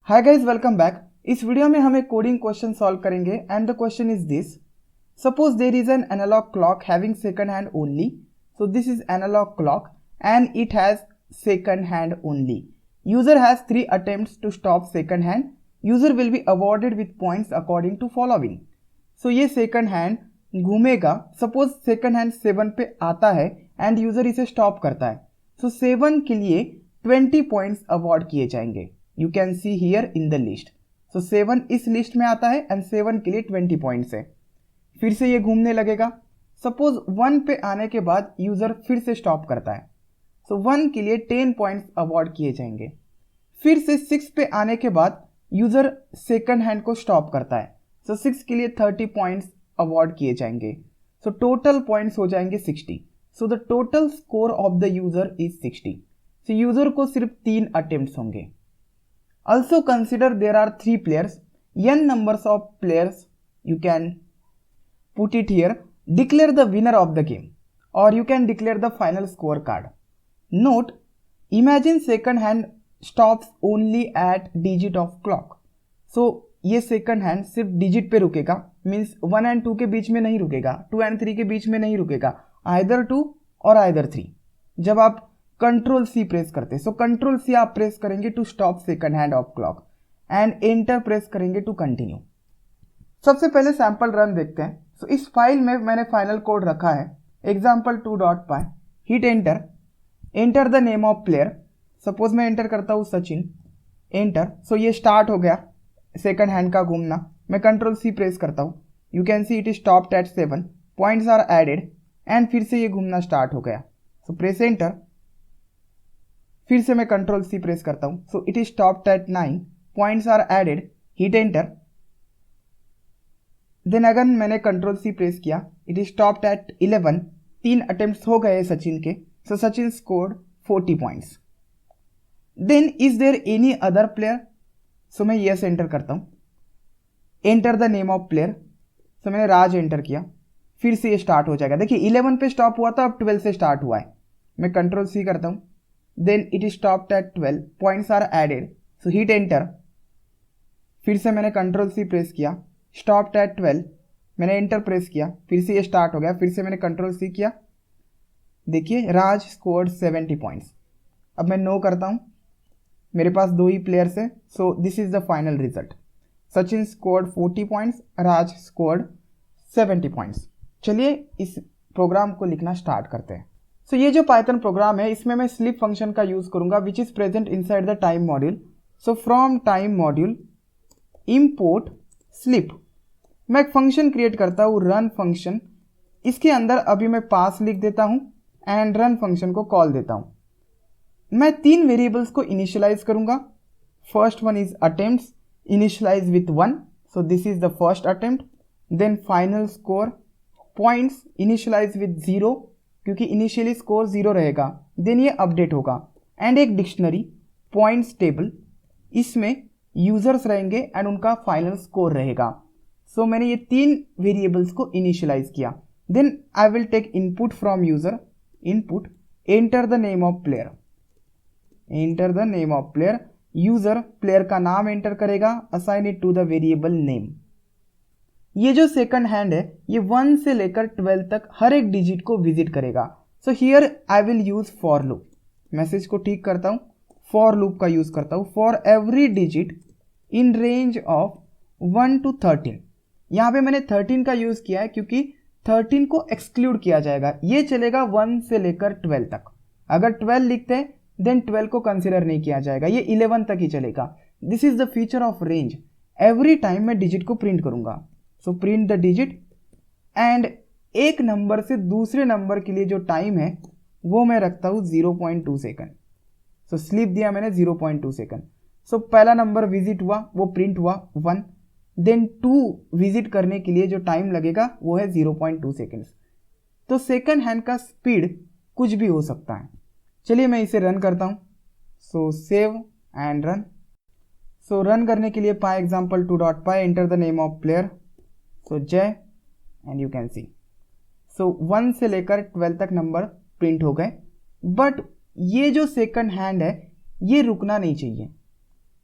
हाय guys, welcome back. इस video में हम एक कोडिंग क्वेश्चन सॉल्व करेंगे and the question is this. Suppose there is an analog clock having second hand only. So this is analog clock and it has second hand only. User has 3 attempts to stop second hand. User will be awarded with points according to following. So ये second hand घूमेगा. Suppose second hand 7 पे आता है and user इसे stop करता है. सो 7 के लिए 20 पॉइंट्स अवॉर्ड किए जाएंगे. You can see here in the list. So 7 इस लिस्ट में आता है एंड 7 के लिए 20 पॉइंट्स है. फिर से ये घूमने लगेगा. सपोज 1 पे आने के बाद यूजर फिर से स्टॉप करता है. सो 1 के लिए 10 पॉइंट्स अवॉर्ड किए जाएंगे. फिर से 6 पे आने के बाद यूजर सेकंड हैंड को स्टॉप करता है. सो 6 के लिए 30 पॉइंट्स अवॉर्ड किए जाएंगे. सो टोटल पॉइंट्स हो जाएंगे 60. So the total score of the user is 60. So user को सिर्फ 3 अटेम्प्ट्स होंगे. Also consider there are 3 players, n numbers of players. You can put it here. Declare the winner of the game, or you can declare the final scorecard. Note, imagine second hand stops only at digit of clock. So ये second hand सिर्फ digit पे रुकेगा, means 1 and 2 के बीच में नहीं रुकेगा, 2 and 3 के बीच में नहीं रुकेगा, either 2 और either 3. जब आप कंट्रोल सी प्रेस करते, सो कंट्रोल सी आप प्रेस करेंगे to stop second hand of clock and enter press करेंगे टू कंटिन्यू. सबसे पहले सैंपल रन देखते हैं. सो इस फाइल में मैंने फाइनल कोड रखा है example2.py. Hit enter. Enter the name of player. Suppose मैं एंटर करता हूँ सचिन. एंटर. सो ये स्टार्ट हो गया सेकंड हैंड का घूमना. मैं कंट्रोल सी प्रेस करता हूँ. You can see it is stopped at 7 points are added and फिर से ये घूमना स्टार्ट हो गया. So press enter. फिर से मैं कंट्रोल सी प्रेस करता हूं. So it is stopped at 9 points are added. Hit enter. Then again मैंने कंट्रोल सी प्रेस किया. It is stopped at 11. 3 attempts हो गए सचिन के. So Sachin scored 40 points. Then is there any other player. So मैं yes enter करता हूं. Enter the name of player. So मैंने Raj enter किया. फिर से ये स्टार्ट हो जाएगा. देखिए 11 पे स्टॉप हुआ था, अब 12 से स्टार्ट हुआ है. मैं कंट्रोल सी करता हूं. Then it is stopped at 12 points are added. So hit enter. फिर से मैंने कंट्रोल सी प्रेस किया. stopped at 12. मैंने एंटर प्रेस किया. फिर से ये स्टार्ट हो गया. फिर से मैंने कंट्रोल सी किया. देखिए राज स्कोर्ड 70 पॉइंट्स. अब मैं नो करता हूँ. मेरे पास 2 ही प्लेयर्स है. सो this is the final result. Sachin scored 40 points, Raj scored 70 points. चलिए इस प्रोग्राम को लिखना स्टार्ट करते हैं. सो ये जो पाइथन प्रोग्राम है इसमें मैं स्लीप फंक्शन का यूज करूंगा which is present inside the time module. So from time module import sleep. मैं एक फंक्शन क्रिएट करता हूँ रन फंक्शन. इसके अंदर अभी मैं पास लिख देता हूँ एंड रन फंक्शन को कॉल देता हूँ. मैं 3 वेरिएबल्स को इनिशियलाइज करूंगा. First one is attempts, initialize with 1. So this is the first attempt. Then final score. Points initialize with 0 क्योंकि इनिशियली स्कोर 0 रहेगा. देन ये अपडेट होगा. एंड एक डिक्शनरी पॉइंट्स टेबल. इसमें यूजर्स रहेंगे एंड उनका फाइनल स्कोर रहेगा. सो मैंने ये 3 वेरिएबल्स को इनिशियलाइज किया. Then I will take input from user. Input. Enter the name of player. Enter the name of player. User player का नाम एंटर करेगा. Assign it to the variable name. ये जो सेकंड हैंड है ये 1 से लेकर 12 तक हर एक डिजिट को विजिट करेगा. So here I will use for loop. Message को ठीक करता हूँ. फॉर लूप का यूज करता हूँ. For every digit in range of 1 to 13. यहाँ पे मैंने 13 का यूज किया है क्योंकि 13 को एक्सक्लूड किया जाएगा. ये चलेगा 1 से लेकर 12 तक. अगर 12 लिखते हैं देन 12 को कंसिडर नहीं किया जाएगा. ये 11 तक ही चलेगा. This is the feature of range. Every time मैं डिजिट को प्रिंट करूंगा. So print the digit and एक नंबर से दूसरे नंबर के लिए जो टाइम है वो मैं रखता हूँ 0.2 सेकंड. सो स्लिप दिया मैंने 0.2 सेकंड. सो पहला नंबर विजिट हुआ वो प्रिंट हुआ 1. देन 2 विजिट करने के लिए जो टाइम लगेगा वो है 0.2 सेकंड्स. तो सेकंड हैंड का स्पीड कुछ भी हो सकता है. चलिए मैं इसे रन करता हूँ. So save and run. So run करने के लिए py example2.py. Enter the name of player. So Jay and you can see. So 1 से लेकर 12 तक नंबर प्रिंट हो गए. बट ये जो सेकंड हैंड है ये रुकना नहीं चाहिए.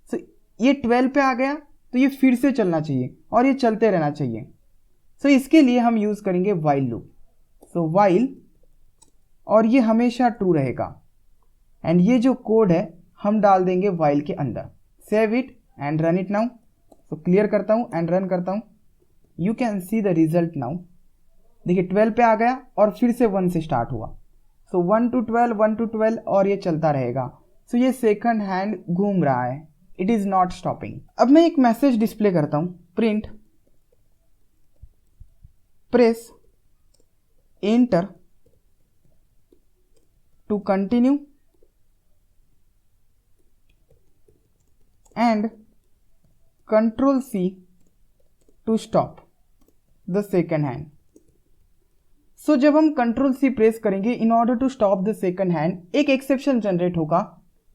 सो ये 12 पे आ गया तो ये फिर से चलना चाहिए और ये चलते रहना चाहिए। सो इसके लिए हम यूज़ करेंगे वाइल लूप। सो वाइल, और ये हमेशा ट्रू रहेगा, एंड ये जो कोड है हम डाल देंगे वाइल के अंदर। Save it and run it now. So clear करता हूँ एंड रन करता हूँ। You can see the result now. देखिए 12 पे आ गया और फिर से 1 से स्टार्ट हुआ। सो 1 to 12, 1 to 12 और ये चलता रहेगा। सो ये सेकंड हैंड घूम रहा है, इट इज़ नॉट स्टॉपिंग। अब मैं एक मैसेज डिस्प्ले करता हूँ, print press enter to continue and control C to stop the second hand. So जब हम कंट्रोल C प्रेस करेंगे in order to stop the second hand, एक एक्सेप्शन जनरेट होगा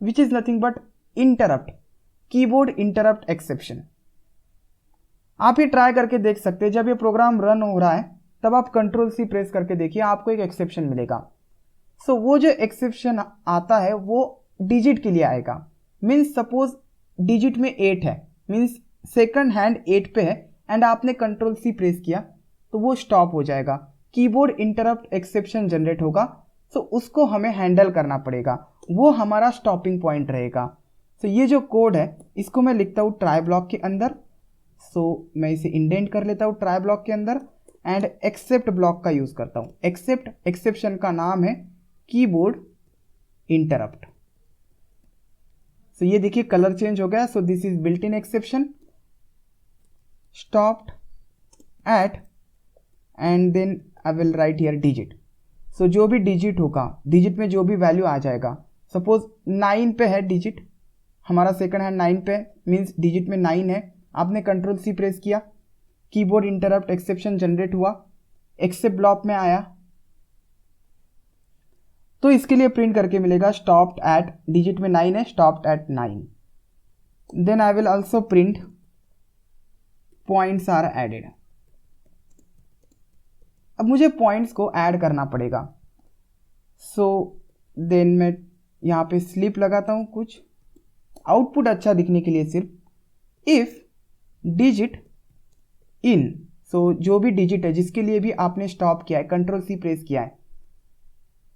which is nothing but interrupt, keyboard interrupt exception. आप ये try करके देख सकते हैं, जब ये प्रोग्राम रन हो रहा है तब आप कंट्रोल C प्रेस करके देखिए, आपको एक एक्सेप्शन मिलेगा। सो वो जो एक्सेप्शन आता है वो डिजिट के लिए आएगा। मीन्स सपोज डिजिट में 8 है, मीन्स सेकंड हैंड 8 पे है एंड आपने कंट्रोल C प्रेस किया तो वो स्टॉप हो जाएगा, कीबोर्ड इंटरप्ट एक्सेप्शन जनरेट होगा। सो उसको हमें हैंडल करना पड़ेगा, वो हमारा स्टॉपिंग पॉइंट रहेगा। सो ये जो कोड है इसको मैं लिखता हूँ ट्राई ब्लॉक के अंदर। सो मैं इसे इंडेंट कर लेता हूँ ट्राई ब्लॉक के अंदर एंड एक्सेप्ट ब्लॉक का यूज करता हूँ। एक्सेप्ट एक्सेप्शन का नाम है कीबोर्ड इंटरप्ट। सो ये देखिए कलर चेंज हो गया। So this is built in exception stopped at and then I will write here digit. So जो भी डिजिट होगा, डिजिट में जो भी वैल्यू आ जाएगा, सपोज 9 पे है डिजिट, हमारा सेकंड हैंड 9 पे मीन्स डिजिट में 9 है, आपने कंट्रोल C प्रेस किया, कीबोर्ड इंटरप्ट एक्सेप्शन जनरेट हुआ, एक्सेप्ट ब्लॉक में आया तो इसके लिए प्रिंट करके मिलेगा स्टॉप्ड एट, डिजिट में 9 है, stopped at 9। Then I will also print points are added. अब मुझे पॉइंट्स को ऐड करना पड़ेगा। सो देन मैं यहाँ पे स्लिप लगाता हूँ कुछ आउटपुट अच्छा दिखने के लिए सिर्फ। इफ डिजिट इन, सो जो भी डिजिट है जिसके लिए भी आपने स्टॉप किया है, कंट्रोल C प्रेस किया है,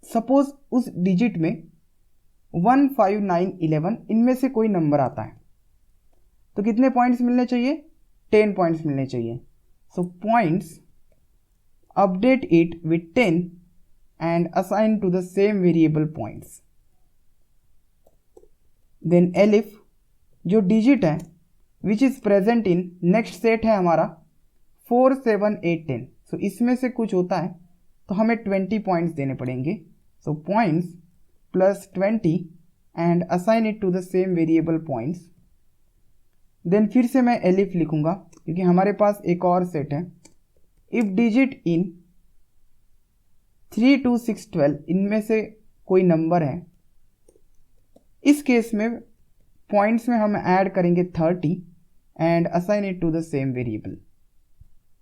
सपोज उस डिजिट में 1, 5, 9, 11 इनमें से कोई नंबर आता है तो कितने पॉइंट्स मिलने चाहिए? 10 पॉइंट्स मिलने चाहिए। सो points update it with 10 and assign to the same variable points. Then elif, जो digit है which is present in next set है हमारा 4, 7, 8, 10। so इसमें से कुछ होता है तो हमें 20 पॉइंट्स देने पड़ेंगे। so points plus 20 and assign it to the same variable points। then फिर से मैं elif लिखूंगा क्योंकि हमारे पास एक और सेट है। इफ डिजिट इन 3, 2, 6, 12 इनमें से कोई नंबर है, इस केस में पॉइंट्स में हम ऐड करेंगे 30 and assign it to the same variable.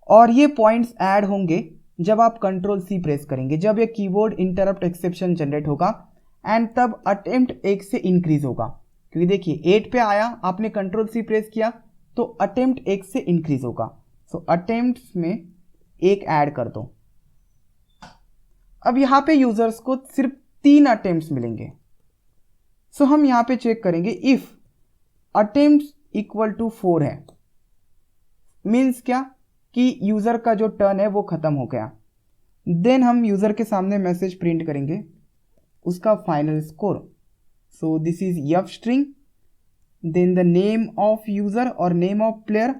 और ये पॉइंट्स ऐड होंगे जब आप कंट्रोल C प्रेस करेंगे, जब ये कीबोर्ड इंटरप्ट एक्सेप्शन जनरेट होगा एंड तब अटेम्प्ट 1 से इंक्रीज होगा। क्योंकि देखिए 8 पे आया, आपने कंट्रोल C प्रेस किया तो अटेम्प्ट 1 से इंक्रीज होगा। सो अटेम्प्ट्स में 1 ऐड कर दो। अब यहां पे यूजर्स को सिर्फ 3 अटेम्प्ट्स मिलेंगे। सो हम यहां पे चेक करेंगे इफ अटेम्प्ट्स इक्वल टू 4 है, मीन्स क्या कि यूजर का जो टर्न है वो खत्म हो गया। देन हम यूजर के सामने मैसेज प्रिंट करेंगे उसका final score. So this is f string, then the name of user और name of player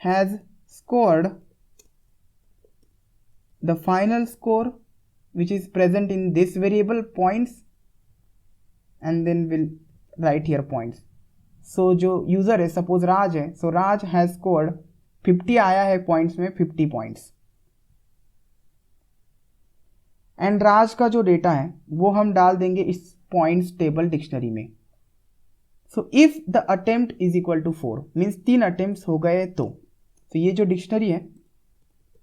has scored the final score which is present in this variable points and then we'll write here points। so जो user है suppose राज है, so Raj has scored 50 आया है points में 50 points and राज का जो data है वो हम डाल देंगे इस पॉइंट्स टेबल डिक्शनरी में। So if the attempt is equal to 4 means 3 attempts हो गए तो ये जो डिक्शनरी है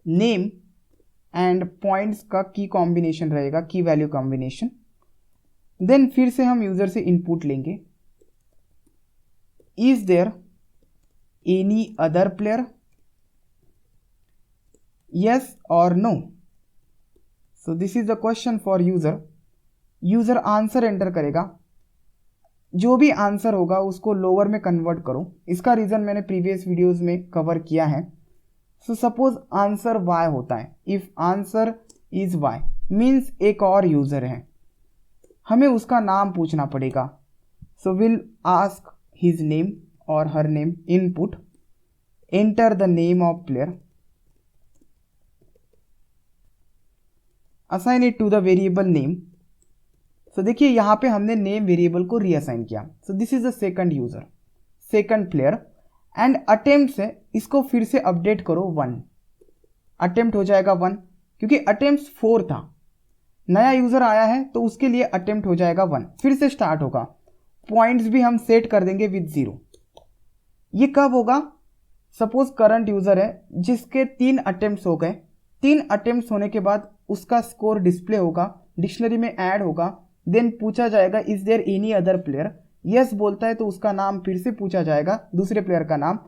नेम एंड पॉइंट्स का की कॉम्बिनेशन रहेगा, की वैल्यू कॉम्बिनेशन। देन फिर से हम यूजर से इनपुट लेंगे, is there any other player, yes or no. So this is the question for user. User answer enter करेगा, जो भी आंसर होगा उसको लोअर में कन्वर्ट करो। इसका रीज़न मैंने प्रीवियस वीडियोस में कवर किया है। सो सपोज आंसर y होता है, if answer is y means एक और यूज़र है, हमें उसका नाम पूछना पड़ेगा। So will ask his name और her name, input, enter the name of player, assign it to the variable name. So देखिए यहाँ पे हमने नेम वेरिएबल को रीअसाइन किया। So this is the second user, second player, and attempt से इसको फिर से अपडेट करो 1, अटेम्प्ट हो जाएगा 1 क्योंकि अटेम्प्ट 4 था। नया यूजर आया है तो उसके लिए अटेम्प्ट हो जाएगा 1, फिर से स्टार्ट होगा। पॉइंट्स भी हम सेट कर देंगे विद 0। ये कब होगा? सपोज करंट यूजर है जिसके 3 अटेम्प्ट्स हो गए, 3 अटेम्प्ट्स होने के बाद उसका स्कोर डिस्प्ले होगा, डिक्शनरी में ऐड होगा, देन पूछा जाएगा is there any other player. Yes बोलता है तो उसका नाम फिर से पूछा जाएगा, दूसरे प्लेयर का नाम,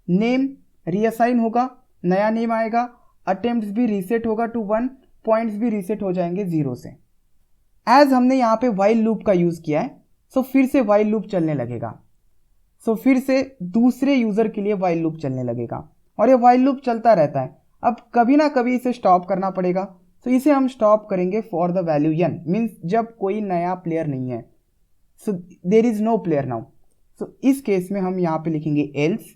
नेम रीअसाइन होगा, नया नेम आएगा, अटेम्प्ट्स भी रीसेट होगा टू 1, पॉइंट्स भी रीसेट हो जाएंगे 0 से। एज हमने यहाँ पे वाइल लूप का यूज किया है, सो फिर से वाइल लूप चलने लगेगा। सो फिर से दूसरे यूजर के लिए वाइल लूप चलने लगेगा और ये वाइल लूप चलता रहता है। अब कभी ना कभी इसे स्टॉप करना पड़ेगा, तो इसे हम स्टॉप करेंगे for the value n, means जब कोई नया प्लेयर नहीं है। So there is no player now. So इस केस में हम यहाँ पे लिखेंगे एल्स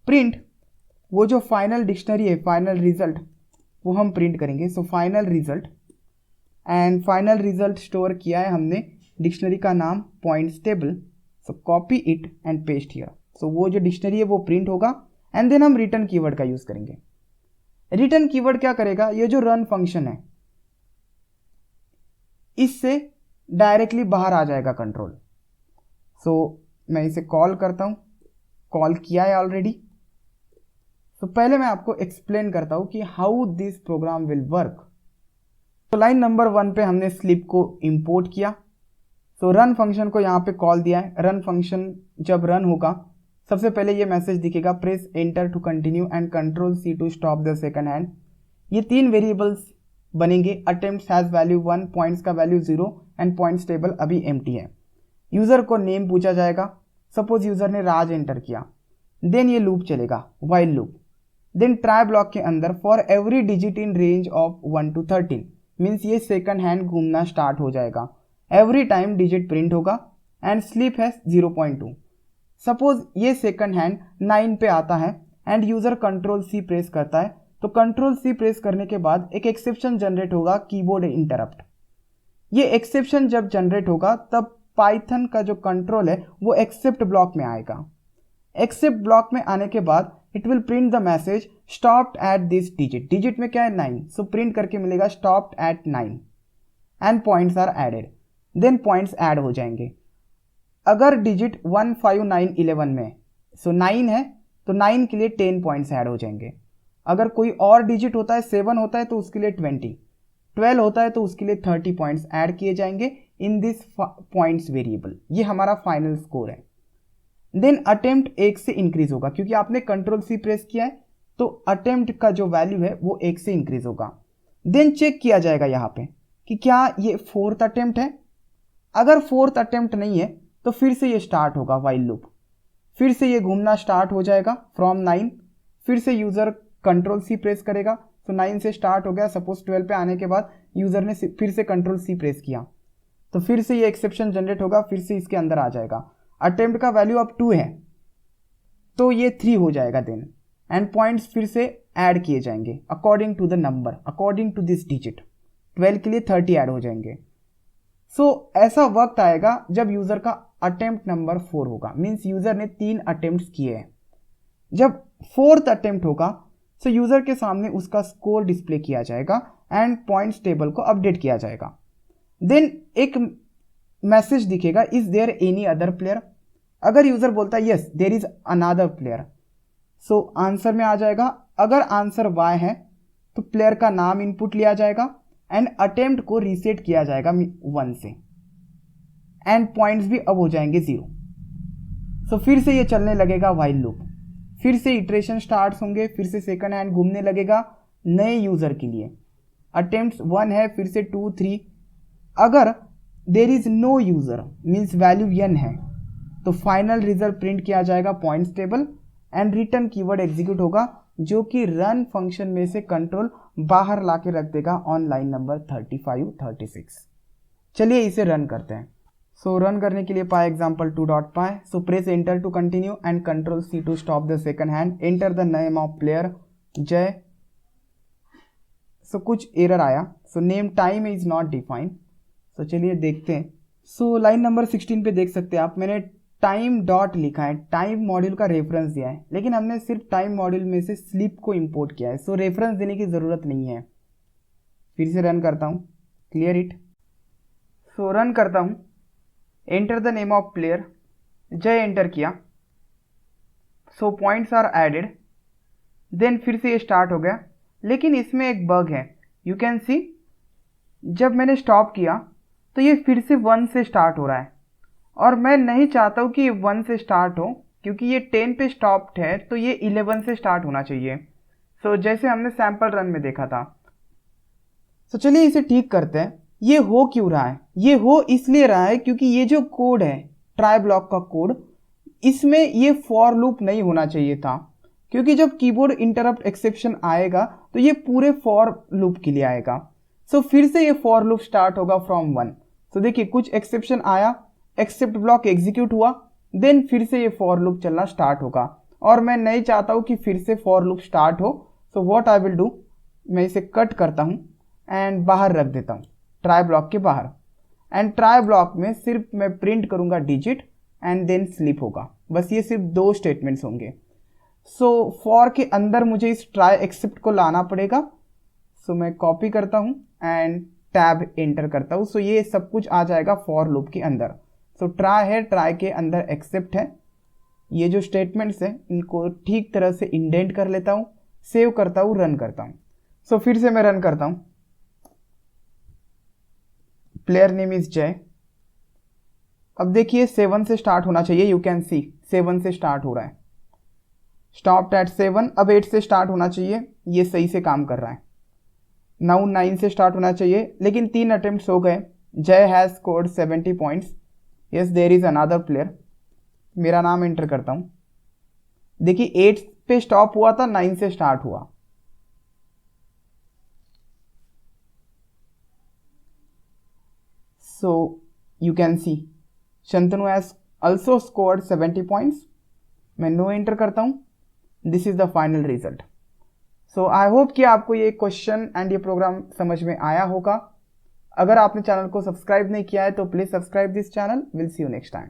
प्रिंट, वो जो फाइनल डिक्शनरी है, फाइनल रिजल्ट, वो हम प्रिंट करेंगे। So final result, and final result store किया है हमने डिक्शनरी का नाम points table. So copy it and paste here. So वो जो डिक्शनरी है वो प्रिंट होगा, एंड देन हम रिटर्न कीवर्ड का यूज करेंगे। रिटर्न कीवर्ड क्या करेगा? ये जो रन फंक्शन है इससे डायरेक्टली बाहर आ जाएगा कंट्रोल। सो मैं इसे कॉल करता हूं, कॉल किया है ऑलरेडी। तो पहले मैं आपको एक्सप्लेन करता हूं कि how this program will work. तो लाइन नंबर 1 पे हमने स्लिप को इंपोर्ट किया। सो रन फंक्शन को यहाँ पे कॉल दिया है। रन फंक्शन जब रन होगा सबसे पहले ये मैसेज दिखेगा, press enter to continue and control C to stop the second hand. ये 3 वेरिएबल्स बनेंगे, अटेम्प्ट हैज वैल्यू 1, पॉइंट्स का वैल्यू 0 एंड पॉइंट्स टेबल अभी एम्प्टी है। यूजर को नेम पूछा जाएगा, सपोज यूजर ने राज एंटर किया, देन ये लूप चलेगा, while loop. Then try block के अंदर for every digit in range of 1 to 13 means ये सेकंड हैंड घूमना स्टार्ट हो जाएगा। एवरी टाइम डिजिट प्रिंट होगा एंड स्लिप है 0.2। सपोज ये सेकंड हैंड 9 पे आता है and user control C press करता है, तो कंट्रोल C प्रेस करने के बाद एक एक्सेप्शन जनरेट होगा, कीबोर्ड इंटरप्ट। ये एक्सेप्शन जब जनरेट होगा तब पाइथन का जो कंट्रोल है वो एक्सेप्ट ब्लॉक में आएगा। एक्सेप्ट ब्लॉक में आने के बाद it will print the message stopped at this digit. Digit में क्या है? 9। सो प्रिंट करके मिलेगा stopped at 9 and points are added. Then points add हो जाएंगे। अगर डिजिट 1, 5, 9, 11 में, सो 9 है तो 9 के लिए 10 पॉइंट्स ऐड हो जाएंगे। अगर कोई और डिजिट होता है, 7 होता है तो उसके लिए 20, 12 होता है तो उसके लिए 30 पॉइंट्स ऐड किए जाएंगे इन दिस पॉइंट्स वेरिएबल। ये हमारा फाइनल स्कोर है। देन अटेम्प्ट 1 से इंक्रीज होगा क्योंकि आपने कंट्रोल C प्रेस किया है, तो अटेम्प्ट का जो वैल्यू है वो 1 से इंक्रीज होगा। देन चेक किया जाएगा यहाँ पे कि क्या ये 4th अटेम्प्ट है। अगर 4th अटेम्प्ट नहीं है तो फिर से ये स्टार्ट होगा वाइल लूप, फिर से ये घूमना स्टार्ट हो जाएगा फ्रॉम 9। फिर से यूजर कंट्रोल C प्रेस करेगा, तो 9 से स्टार्ट हो गया। सपोज 12 पे आने के बाद यूजर ने फिर से कंट्रोल C प्रेस किया, तो फिर से ये एक्सेप्शन जनरेट होगा, फिर से इसके अंदर आ जाएगा। अटेम्प्ट का वैल्यू अब 2 है तो ये 3 हो जाएगा देन, एंड पॉइंट्स फिर से ऐड किए जाएंगे according to the number, according to this digit. 12 के लिए 30 ऐड हो जाएंगे। सो ऐसा वक्त आएगा जब यूजर का अटेम्प्ट नंबर 4 होगा, मीन्स यूजर ने 3 अटेम्प्ट किए हैं। जब 4th अटेम्प्ट होगा तो यूजर के सामने उसका स्कोर डिस्प्ले किया जाएगा एंड पॉइंट्स टेबल को अपडेट किया जाएगा। देन एक मैसेज दिखेगा, is there any other player. अगर यूजर बोलता है yes there is another player, so answer में आ जाएगा। अगर आंसर Y है तो प्लेयर का नाम इनपुट लिया जाएगा एंड अटेम्प्ट को रीसेट किया जाएगा 1 से, एंड पॉइंट्स भी अब हो जाएंगे 0। सो फिर से ये चलने लगेगा वाइल लूप। फिर से इटरेशन स्टार्ट होंगे, फिर से सेकंड हैंड घूमने लगेगा नए यूज़र के लिए। अटेम्प्ट 1 है, फिर से 2 3। अगर there is no user means value n है तो फाइनल रिजल्ट प्रिंट किया जाएगा points table and return keyword execute होगा जो कि रन फंक्शन में से कंट्रोल बाहर ला के रख देगा ऑन लाइन नंबर 35 36। चलिए इसे रन करते हैं। सो रन करने के लिए py example 2.py। So press enter to continue and control C to stop the second hand. Enter the name of player Jay. So कुछ एरर आया। So name time is not defined. So चलिए देखते हैं। So line number 16 पे देख सकते हैं आप, मैंने टाइम डॉट लिखा है, टाइम मॉड्यूल का रेफरेंस दिया है, लेकिन हमने सिर्फ टाइम मॉड्यूल में से स्लीप को इंपोर्ट किया है। सो रेफरेंस देने की ज़रूरत नहीं है। फिर से रन करता हूँ, क्लियर इट। सो रन करता हूँ, enter the name of player जय एंटर किया। सो पॉइंट्स आर एडेड। देन फिर से ये स्टार्ट हो गया, लेकिन इसमें एक बग है। यू कैन सी जब मैंने स्टॉप किया तो ये फिर से 1 से स्टार्ट हो रहा है और मैं नहीं चाहता हूँ कि ये 1 से स्टार्ट हो, क्योंकि ये 10 पे स्टॉप्ड है तो ये 11 से स्टार्ट होना चाहिए। सो जैसे हमने सैम्पल रन में देखा था। सो चलिए इसे ठीक करते हैं। ये हो क्यों रहा है? ये हो इसलिए रहा है क्योंकि ये जो कोड है ट्राई ब्लॉक का कोड, इसमें ये फॉर लूप नहीं होना चाहिए था, क्योंकि जब कीबोर्ड इंटरप्ट एक्सेप्शन आएगा तो ये पूरे फॉर लूप के लिए आएगा। सो फिर से ये फॉर लूप स्टार्ट होगा फ्रॉम 1। तो देखिए कुछ एक्सेप्शन आया, एक्सेप्ट ब्लॉक एग्जीक्यूट हुआ, देन फिर से ये फॉर लूप चलना स्टार्ट होगा और मैं नहीं चाहता हूँ कि फिर से फॉर लूप स्टार्ट हो। So what I will do, मैं इसे कट करता हूँ एंड बाहर रख देता हूँ, ट्राई ब्लॉक के बाहर। एंड ट्राई ब्लॉक में सिर्फ मैं प्रिंट करूँगा डिजिट एंड देन स्लिप होगा। बस ये सिर्फ 2 स्टेटमेंट्स होंगे। सो फॉर के अंदर मुझे इस ट्राई एक्सेप्ट को लाना पड़ेगा। सो मैं कॉपी करता हूँ एंड टैब एंटर करता हूँ। सो ये सब कुछ आ जाएगा फॉर लूप के अंदर। सो ट्राई है, ट्राई के अंदर एक्सेप्ट है। ये जो स्टेटमेंट्स हैं इनको ठीक तरह से इंडेंट कर लेता हूँ, सेव करता हूँ, रन करता हूँ। सो फिर से मैं रन करता हूँ। प्लेयर नेम इज जय। अब देखिए 7 से स्टार्ट होना चाहिए। यू कैन सी 7 से स्टार्ट हो रहा है, स्टॉप एट 7। अब 8 से स्टार्ट होना चाहिए, ये सही से काम कर रहा है। नाउ 9 से स्टार्ट होना चाहिए, लेकिन 3 अटेम्प्ट्स हो गए। Jay has scored 70 points. Yes there is another player. मेरा नाम एंटर करता हूँ। देखिए 8 पे स्टॉप हुआ था, 9 से स्टार्ट हुआ। So you can C Shantanu has also scored 70 points. मैं नो एंटर करता हूँ। This is the final result. So I hope कि आपको ये क्वेश्चन एंड ये प्रोग्राम समझ में आया होगा। अगर आपने चैनल को सब्सक्राइब नहीं किया है तो please subscribe this channel. Will see you next time.